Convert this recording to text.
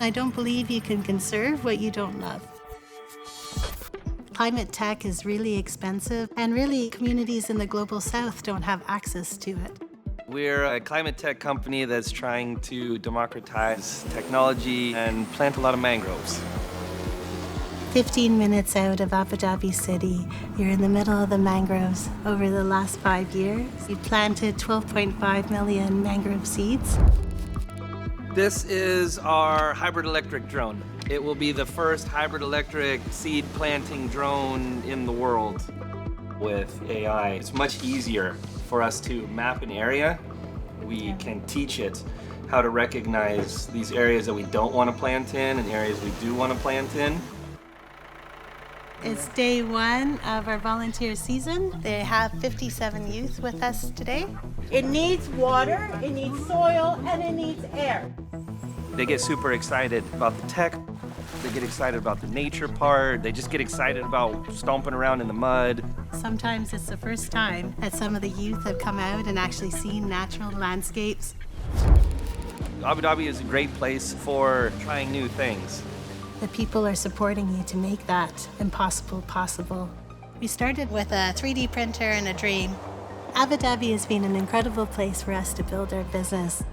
I don't believe you can conserve what you don't love. Climate tech is really expensive, and really communities in the global south don't have access to it. We're a climate tech company that's trying to democratize technology and plant a lot of mangroves. 15 minutes out of Abu Dhabi city, you're in the middle of the mangroves. Over the last 5 years, we've planted 12.5 million mangrove seeds. This is our hybrid electric drone. It will be the first hybrid electric seed planting drone in the world. With AI, it's much easier for us to map an area. We can teach it how to recognize these areas that we don't want to plant in and areas we do want to plant in. It's day one of our volunteer season. They have 57 youth with us today. It needs water, it needs soil, and it needs air. They get super excited about the tech. They get excited about the nature part. They just get excited about stomping around in the mud. Sometimes it's the first time that some of the youth have come out and actually seen natural landscapes. Abu Dhabi is a great place for trying new things. The people are supporting you to make that impossible possible. We started with a 3D printer and a dream. Abu Dhabi has been an incredible place for us to build our business.